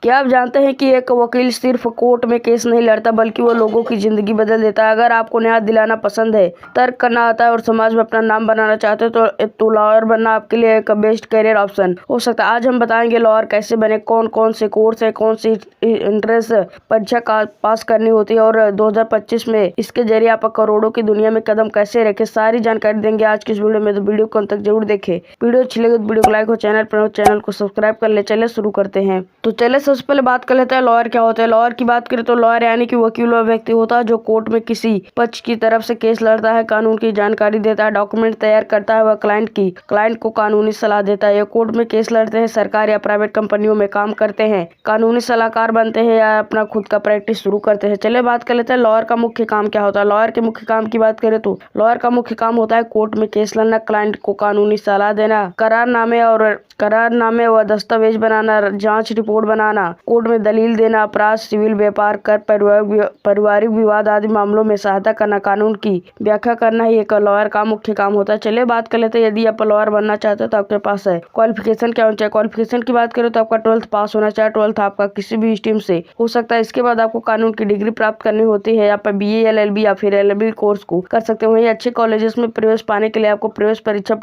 क्या आप जानते हैं कि एक वकील सिर्फ कोर्ट में केस नहीं लड़ता बल्कि वो लोगों की जिंदगी बदल देता है। अगर आपको न्याय दिलाना पसंद है, तर्क करना आता है और समाज में अपना नाम बनाना चाहते हो तो लॉयर बनना आपके लिए एक बेस्ट करियर ऑप्शन हो सकता है। आज हम बताएंगे लॉयर कैसे बने, कौन कौन से कोर्स है, कौन सी एंट्रेंस परीक्षा पास करनी होती है और 2025 में इसके जरिए आप करोड़ों की दुनिया में कदम कैसे रखे, सारी जानकारी देंगे आज की इस वीडियो में। तो वीडियो को अंत तक जरूर देखें। वीडियो अच्छी लगे तो वीडियो को लाइक हो, चैनल पर हो चैनल को सब्सक्राइब कर ले। चले शुरू करते हैं। तो चले सबसे पहले बात कर लेते हैं लॉयर क्या होता है। लॉयर की बात करें तो लॉयर यानी कि वकील वह व्यक्ति होता है जो कोर्ट में किसी पक्ष की तरफ से केस लड़ता है, कानून की जानकारी देता है, डॉक्यूमेंट तैयार करता है, वह क्लाइंट को कानूनी सलाह देता है। ये कोर्ट में केस लड़ते हैं, सरकार या प्राइवेट कंपनियों में काम करते हैं, कानूनी सलाहकार बनते हैं या अपना खुद का प्रैक्टिस शुरू करते हैं। चलिए बात कर लेते हैं लॉयर का मुख्य काम क्या होता है। लॉयर के मुख्य काम की बात करें तो लॉयर का मुख्य काम होता है कोर्ट में केस लड़ना, क्लाइंट को कानूनी सलाह देना, करारनामे व दस्तावेज बनाना, जांच रिपोर्ट बनाना, कोर्ट में दलील देना, अपराध, सिविल, व्यापार, कर, पारिवारिक विवाद आदि मामलों में सहायता करना, कानून की व्याख्या करना ही एक लॉयर का मुख्य काम होता है। चलिए बात कर लेते हैं यदि आप लॉयर बनना चाहते हो तो आपके पास है क्वालिफिकेशन क्या होना चाहिए। क्वालिफिकेशन की बात करें तो आपका 12th पास होना चाहिए। 12th आपका किसी भी स्ट्रीम से हो सकता है। इसके बाद आपको कानून की डिग्री प्राप्त करनी होती है। आप BA LLB या फिर LLB कोर्स को कर सकते हो। वहीं अच्छे कॉलेजेस में प्रवेश पाने के लिए आपको प्रवेश परीक्षा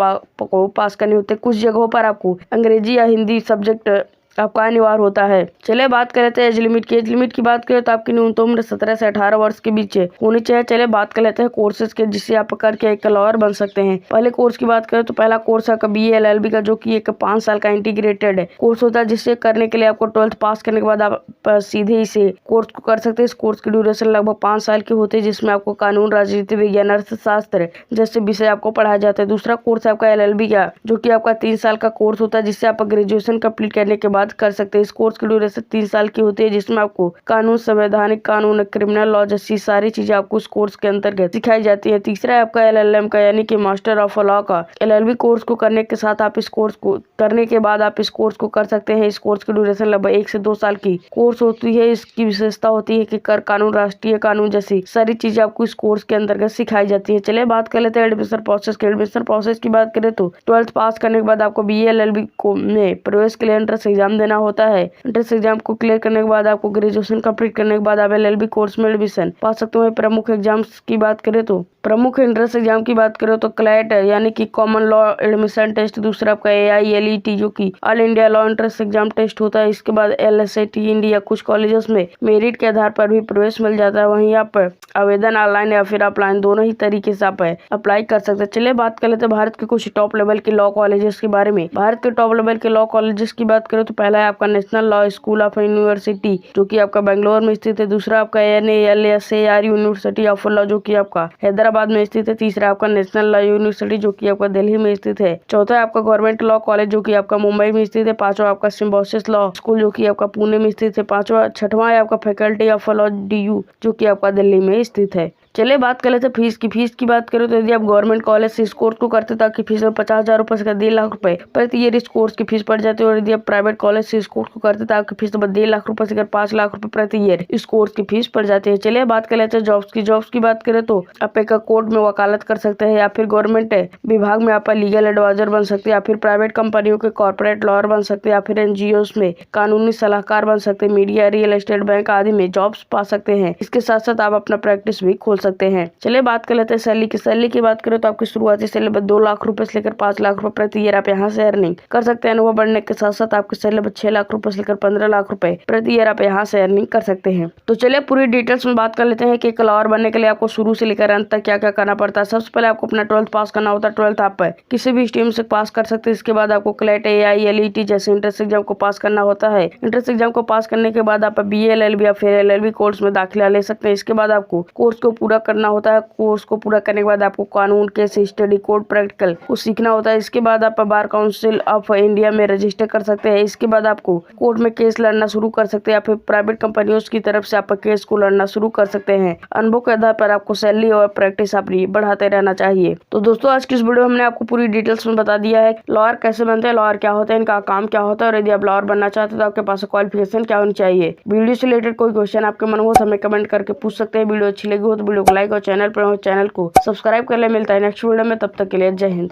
को पास करनी होती है। कुछ जगहों पर आपको अंग्रेजी या हिंदी सब्जेक्ट आपका अनिवार्य होता है। चलिए बात कर लेते हैं एज लिमिट की। एज लिमिट की बात करें तो आपकी न्यूनतम उम्र 17 से 18 वर्ष के बीच होनी चाहिए। चलिए बात कर लेते हैं कोर्सेज के जिससे आप करके एक लॉयर बन सकते हैं। पहले कोर्स की बात करें तो पहला कोर्स है आपका BA LLB का, जो कि एक 5 साल का इंटीग्रेटेड कोर्स होता है, जिससे करने के लिए आपको 12th पास करने के बाद आप सीधे इसे कोर्स को कर सकते हैं। इस कोर्स की ड्यूरेशन लगभग 5 साल की होती है, जिसमें आपको कानून, राजनीति विज्ञान, अर्थशास्त्र जैसे विषय आपको पढ़ाया जाता है। दूसरा कोर्स है आपका LLB का, जो कि आपका 3 साल का कोर्स होता है, जिससे आप ग्रेजुएशन कंप्लीट करने के बाद कर सकते हैं। इस कोर्स की ड्यूरेशन 3 साल की होती है, जिसमें आपको कानून, संवैधानिक कानून, क्रिमिनल लॉ जैसी सारी चीजें आपको इस कोर्स के अंतर्गत सिखाई जाती है। तीसरा है आपका LLM का, यानी कि मास्टर ऑफ लॉ का। LLB कोर्स को करने के साथ आप इस कोर्स को करने के बाद आप इस कोर्स को कर सकते हैं। इस कोर्स की ड्यूरेशन लगभग 1 से 2 साल की कोर्स होती है। इसकी विशेषता होती है कि कर कानून, राष्ट्रीय कानून जैसी सारी चीजें आपको इस कोर्स के अंतर्गत सिखाई जाती है। चलिए बात कर लेते हैं एडमिशन प्रोसेस की। एडमिशन प्रोसेस की बात करें तो 12th पास करने के बाद आपको BA LLB को में प्रवेश के लिए एंट्रेंस एग्जाम देना होता है। एंट्रेंस एग्जाम को क्लियर करने के बाद आपको ग्रेजुएशन कंप्लीट करने के बाद आप LLB कोर्स में एडमिशन पा सकते हो। प्रमुख एग्जाम्स की बात करें तो प्रमुख एंट्रेंस एग्जाम की बात करें तो क्लैट यानी कि कॉमन लॉ एडमिशन टेस्ट, दूसरा आपका AILET जो कि all India law entrance exam test होता है। इसके बाद LSAT इंडिया। कुछ कॉलेजेस में मेरिट के आधार पर भी प्रवेश मिल जाता है। वहीं आप आवेदन ऑनलाइन या फिर ऑफलाइन दोनों ही तरीके से आप अप्लाई कर सकते हैं। चलिए बात कर लेते हैं भारत के कुछ टॉप लेवल के लॉ कॉलेजेस के बारे में। भारत के टॉप लेवल के लॉ कॉलेजेस की बात करें तो पहला है आपका national law school of university, जो कि आपका बेंगलोर में स्थित है। दूसरा आपका NALSAR यूनिवर्सिटी ऑफ लॉ, जो कि आपका हैदराबाद में स्थित है। तीसरा आपका नेशनल लॉ यूनिवर्सिटी, जो कि आपका दिल्ली में स्थित है। चौथा है आपका गवर्नमेंट लॉ कॉलेज, जो कि आपका मुंबई में स्थित है। पांचवा आपका सिम्बायोसिस लॉ स्कूल, जो कि आपका पुणे में स्थित है। छठवां है आपका फैकल्टी ऑफ लॉ DU, जो कि आपका दिल्ली में स्थित है। चलिए बात कर लेते हैं फीस की। फीस की बात करें तो यदि आप गवर्नमेंट कॉलेज से इस कोर्स को करते तो आपकी फीस 50,000 रुपए से 1.5 लाख रुपए प्रति ईयर इस कोर्स की फीस पड़ जाती है। और यदि आप प्राइवेट कॉलेज से इस कोर्स को करते तो आपकी फीस 1.5 लाख रुपए से 5 लाख रुपए प्रति ईयर इस कोर्स की फीस पड़ जाती है। चलिए बात कर लेते हैं जॉब्स की। जॉब्स की बात करें तो आप एक कोर्ट में वकालत कर सकते हैं, या फिर गवर्नमेंट विभाग में आप लीगल एडवाइजर बन सकते हैं, या फिर प्राइवेट कंपनियों के कॉर्पोरेट लॉयर बन सकते हैं, या फिर NGOs में कानूनी सलाहकार बन सकते हैं, मीडिया, रियल एस्टेट, बैंक आदि में जॉब्स पा सकते हैं। इसके साथ साथ आप अपना प्रैक्टिस भी खोल सकते हैं। चलिए बात कर लेते हैं सैलरी की। सैलरी की बात करें तो आपकी शुरुआती सैलरी 2 लाख रुपए से लेकर 5 लाख रुपए प्रति ईयर आप यहाँ से अर्निंग कर सकते हैं। अनुभव बढ़ने के साथ साथ आपकी सैलरी 6 लाख रुपए से लेकर 15 लाख रुपए प्रति ईयर आप यहाँ से अर्निंग कर सकते हैं। तो चलिए पूरी डिटेल्स में बात कर लेते हैं कि एक लॉयर बनने के लिए आपको शुरू से लेकर अंत तक क्या क्या करना पड़ता है। सबसे पहले आपको अपना 12th पास करना होता है। 12th आप किसी भी स्ट्रीम से पास कर सकते हैं। इसके बाद आपको क्लैट, AILET जैसे एंट्रेंस एग्जाम को पास करना होता है। एंट्रेंस एग्जाम को पास करने के बाद आप BA LLB या फिर LLB कोर्स में दाखिला ले सकते हैं। इसके बाद आपको कोर्स को पूरा करना होता है। कोर्स को पूरा करने के बाद आपको कानून, केस स्टडी, कोर्ट प्रैक्टिकल को सीखना होता है। इसके बाद आप बार काउंसिल ऑफ इंडिया में रजिस्टर कर सकते हैं। इसके बाद आपको कोर्ट में केस लड़ना शुरू कर सकते हैं, या फिर प्राइवेट कंपनियों की तरफ से आप केस को लड़ना शुरू कर सकते हैं। अनुभव के आधार पर आपको सैलरी और प्रैक्टिस अपनी बढ़ाते रहना चाहिए। तो दोस्तों आज की इस वीडियो में हमने आपको पूरी डिटेल्स में बता दिया है लॉयर कैसे बनते हैं, लॉयर क्या होते हैं, इनका काम क्या होता है, और यदि आप लॉयर बनना चाहते हैं तो आपके पास क्वालिफिकेशन क्या होनी चाहिए। वीडियो से रिलेटेड कोई क्वेश्चन आपके मन हो तो हमें कमेंट करके पूछ सकते हैं। वीडियो अच्छी लगी हो तो वीडियो को लाइक और चैनल पर हो चैनल को सब्सक्राइब कर ले। मिलता है नेक्स्ट वीडियो में, तब तक के लिए जय हिंद।